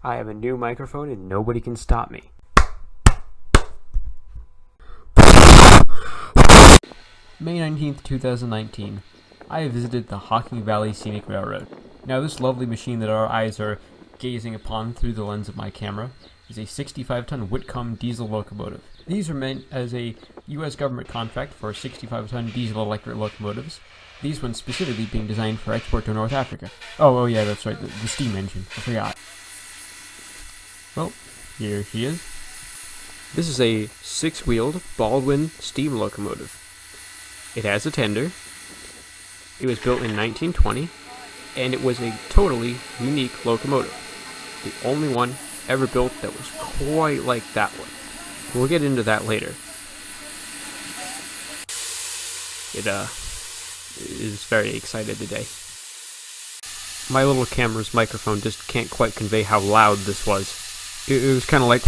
I have a new microphone and nobody can stop me. May 19th, 2019. I have visited the Hocking Valley Scenic Railroad. Now this lovely machine that our eyes are gazing upon through the lens of my camera is a 65-ton Whitcomb diesel locomotive. These are meant as a U.S. government contract for 65-ton diesel-electric locomotives, these ones specifically being designed for export to North Africa. Oh yeah, that's right, the steam engine, I forgot. Well, here she is. This is a 6-wheeled Baldwin steam locomotive. It has a tender. It was built in 1920, and it was a totally unique locomotive. The only one ever built that was quite like that one. We'll get into that later. It is very excited today. My little camera's microphone just can't quite convey how loud this was. It was kind of like...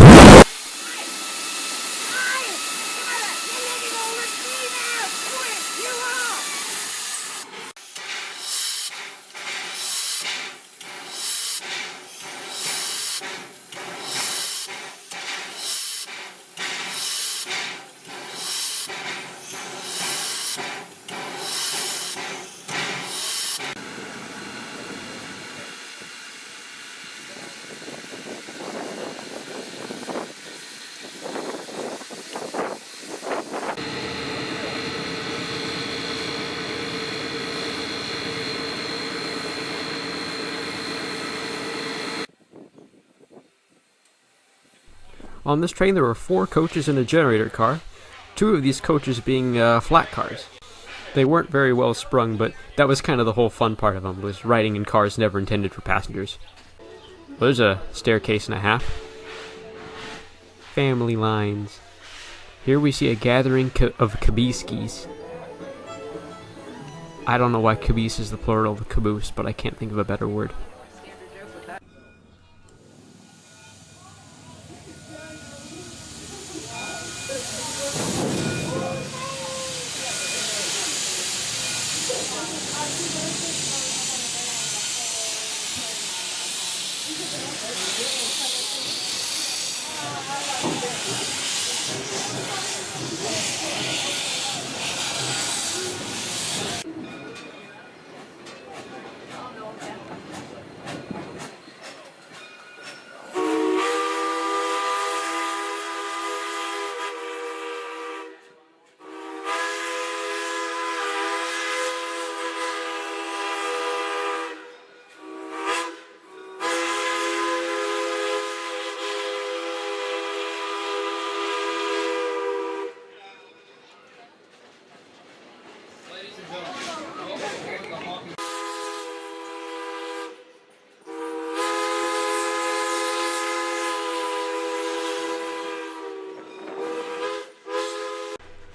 On this train there were 4 coaches and a generator car, 2 of these coaches being flat cars. They weren't very well sprung, but that was kind of the whole fun part of them, was riding in cars never intended for passengers. Well, there's a staircase and a half. Family lines. Here we see a gathering of cabiskis. I don't know why caboose is the plural of caboose, but I can't think of a better word.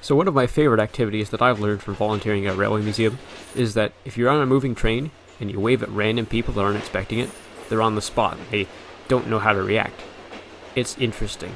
So one of my favorite activities that I've learned from volunteering at a railway museum is that if you're on a moving train and you wave at random people that aren't expecting it, they're on the spot. They don't know how to react. It's interesting.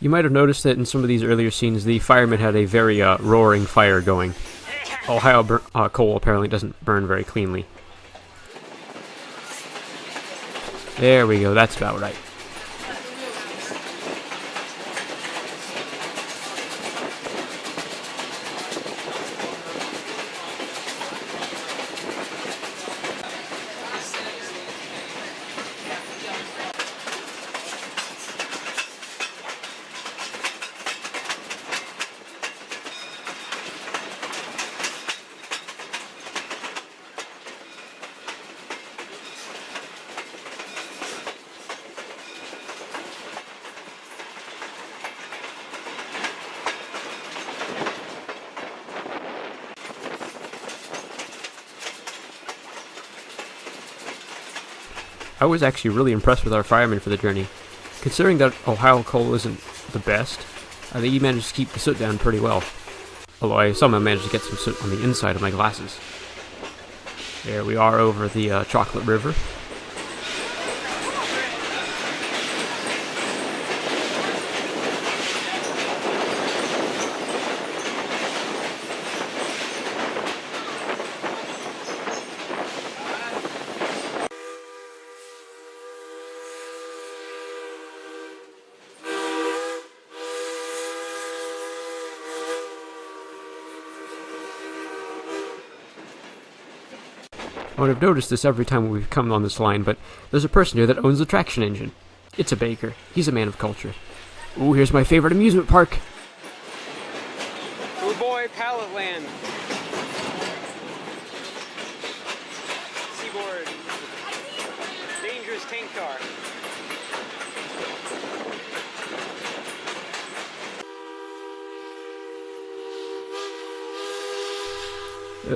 You might have noticed that in some of these earlier scenes, the firemen had a very roaring fire going. Ohio coal apparently doesn't burn very cleanly. There we go, that's about right. I was actually really impressed with our firemen for the journey. Considering that Ohio coal isn't the best, I think he managed to keep the soot down pretty well. Although I somehow managed to get some soot on the inside of my glasses. There we are over the Chocolate River. I would have noticed this every time we've come on this line, but there's a person here that owns a traction engine. It's a baker. He's a man of culture. Ooh, here's my favorite amusement park. Oh boy, Pallet Land. Seaboard. Dangerous tank car.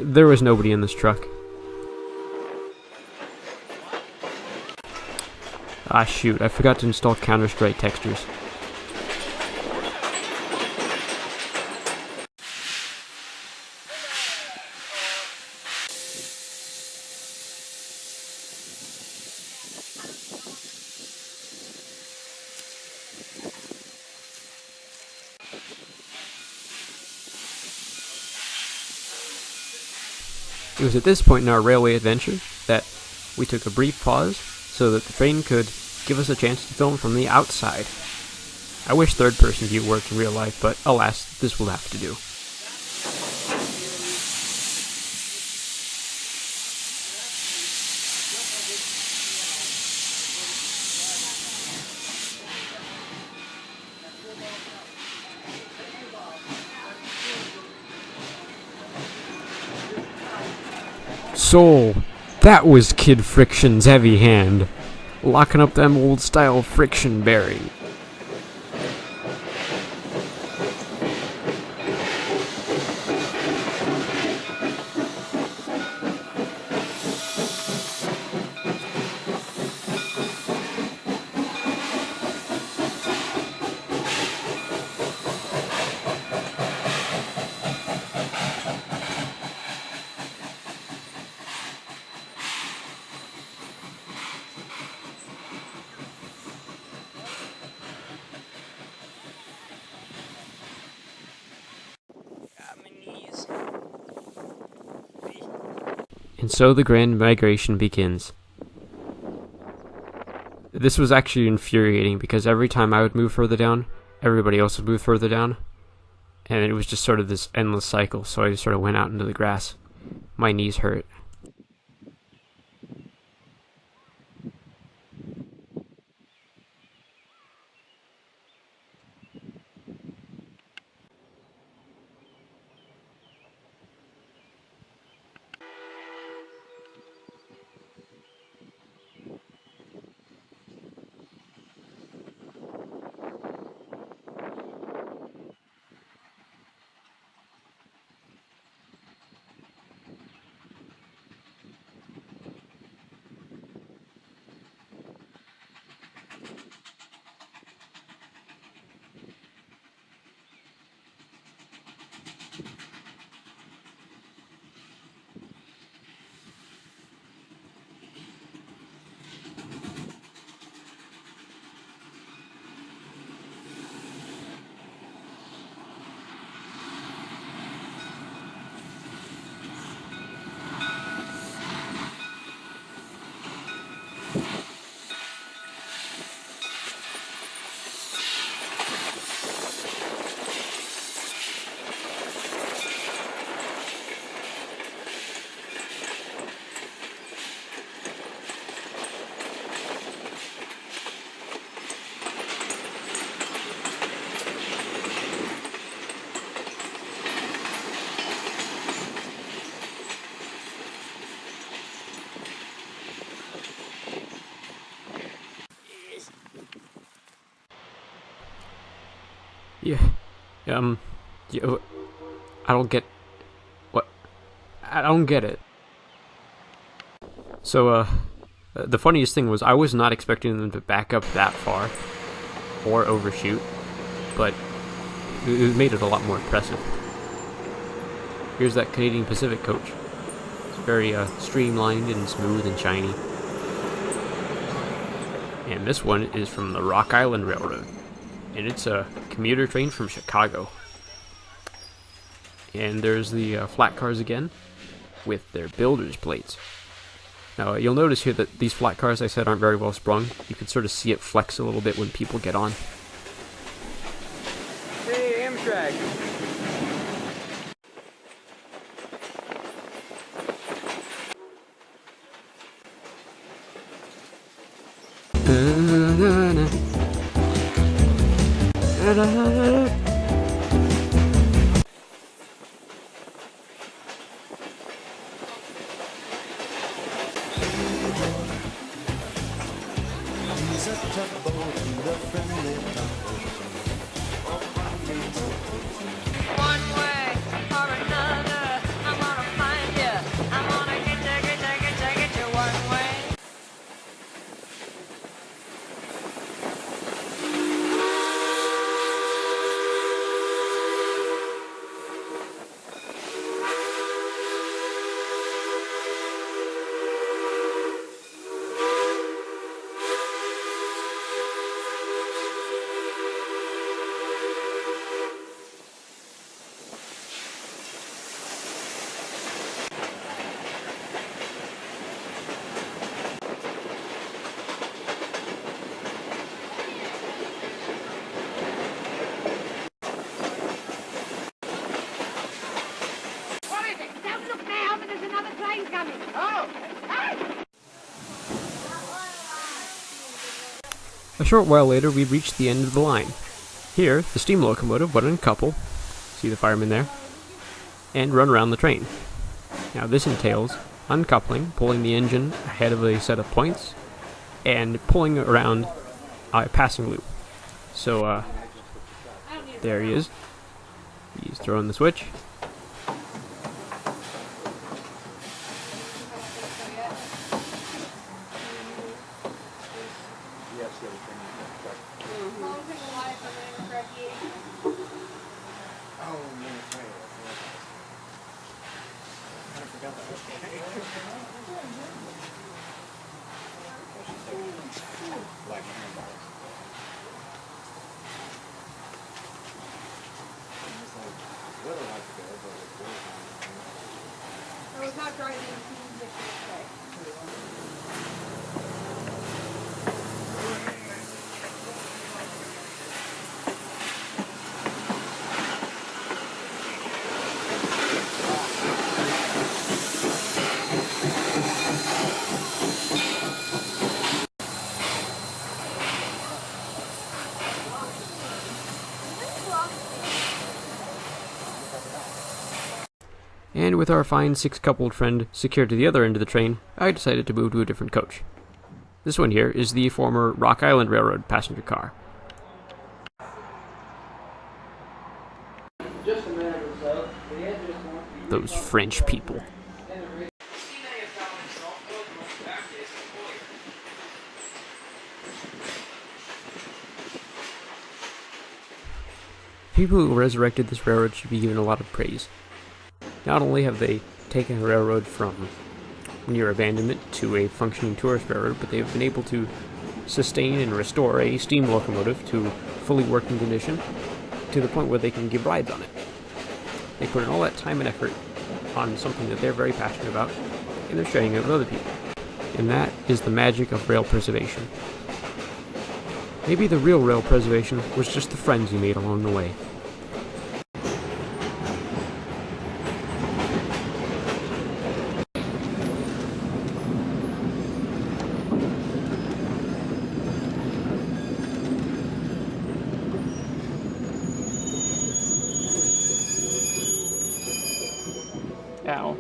There was nobody in this truck. Ah shoot, I forgot to install Counter-Strike textures. It was at this point in our railway adventure that we took a brief pause so that the train could give us a chance to film from the outside. I wish third-person view worked in real life, but alas, this will have to do. So, that was Kid Friction's heavy hand, locking up them old-style friction bearings. And so the grand migration begins. This was actually infuriating because every time I would move further down, everybody else would move further down. And it was just sort of this endless cycle, so I just sort of went out into the grass. My knees hurt. Yeah, I don't get... What? I don't get it. So, the funniest thing was I was not expecting them to back up that far. or overshoot, but it made it a lot more impressive. Here's that Canadian Pacific coach. It's very streamlined and smooth and shiny. And this one is from the Rock Island Railroad, and it's a commuter train from Chicago. And there's the flat cars again, with their builder's plates. Now, you'll notice here that these flat cars, I said, aren't very well sprung. You can sort of see it flex a little bit when people get on. Hey, Amtrak. One way or another, I'm gonna find you. I'm gonna get you one way. What is it? Don't look now, but there's another train coming. Oh! Hey! A short while later, we reached the end of the line. Here, the steam locomotive would uncouple, see the fireman there, and run around the train. Now this entails uncoupling, pulling the engine ahead of a set of points, and pulling around a passing loop. So, there he is. He's throwing the switch. I was not driving in And with our fine six-coupled friend secured to the other end of the train, I decided to move to a different coach. This one here is the former Rock Island Railroad passenger car. Those French people. People who resurrected this railroad should be given a lot of praise. Not only have they taken a railroad from near abandonment to a functioning tourist railroad, but they've been able to sustain and restore a steam locomotive to fully working condition to the point where they can give rides on it. They put in all that time and effort on something that they're very passionate about, and they're sharing it with other people. And that is the magic of rail preservation. Maybe the real rail preservation was just the friends you made along the way. Ow.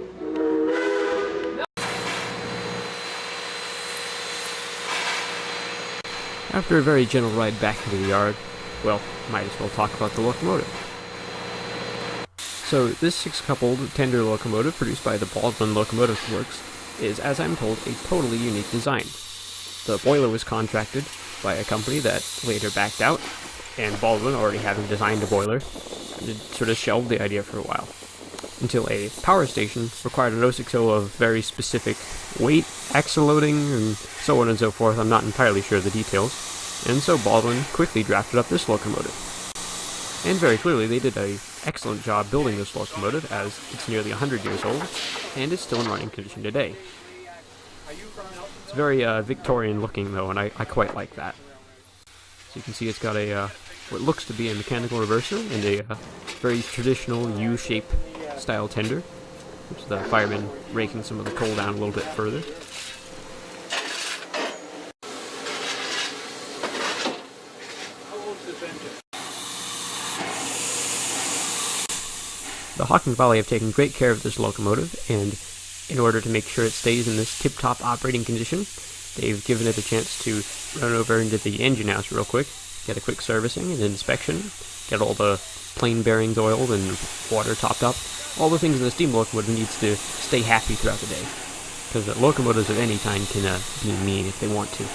After a very gentle ride back into the yard, well, might as well talk about the locomotive. So, this six-coupled tender locomotive produced by the Baldwin Locomotive Works is, as I'm told, a totally unique design. The boiler was contracted, by a company that later backed out, and Baldwin, already having designed a boiler, sort of shelved the idea for a while. Until a power station required an 060 of very specific weight, axle loading, and so on and so forth. I'm not entirely sure of the details. And so Baldwin quickly drafted up this locomotive. And very clearly they did an excellent job building this locomotive, as it's nearly 100 years old, and it's still in running condition today. It's very Victorian looking though, and I quite like that. So you can see it's got a what looks to be a mechanical reverser and a very traditional U-shape style tender, which the fireman raking some of the coal down a little bit further. The Hocking Valley have taken great care of this locomotive, and in order to make sure it stays in this tip-top operating condition, they've given it a chance to run over into the engine house real quick, get a quick servicing and inspection, get all the plane bearings oiled and water topped up, all the things in the steam locomotive needs to stay happy throughout the day. Because locomotives of any kind can be mean if they want to.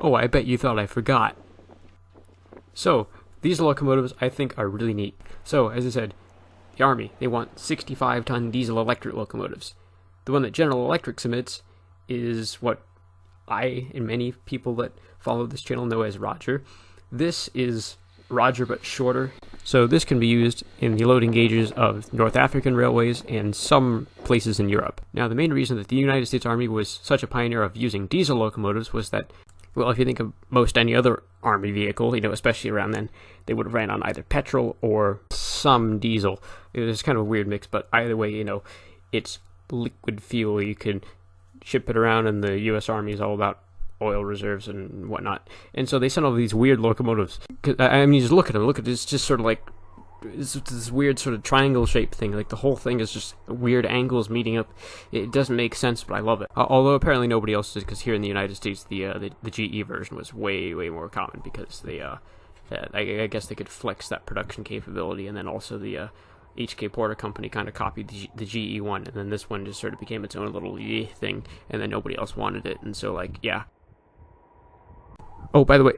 Oh, I bet you thought I forgot. So, these locomotives I think are really neat. So, as I said, the Army, they want 65-ton diesel-electric locomotives. The one that General Electric submits is what I and many people that follow this channel know as Roger. This is Roger but shorter. So this can be used in the loading gauges of North African railways and some places in Europe. Now, the main reason that the United States Army was such a pioneer of using diesel locomotives was that, well, if you think of most any other Army vehicle, especially around then, they would have ran on either petrol or some diesel. It was kind of a weird mix, but either way, it's liquid fuel. You can ship it around, and the U.S. Army is all about oil reserves and whatnot. And so they sent all these weird locomotives. I mean, just look at them. Look at this, just sort of like it's this weird sort of triangle-shaped thing. Like the whole thing is just weird angles meeting up. It doesn't make sense, but I love it. Although apparently nobody else did, because here in the United States, the GE version was way more common because they I guess they could flex that production capability, and then also the HK Porter company kind of copied the GE one, and then this one just sort of became its own little thing, and then nobody else wanted it, and so yeah. Oh, by the way,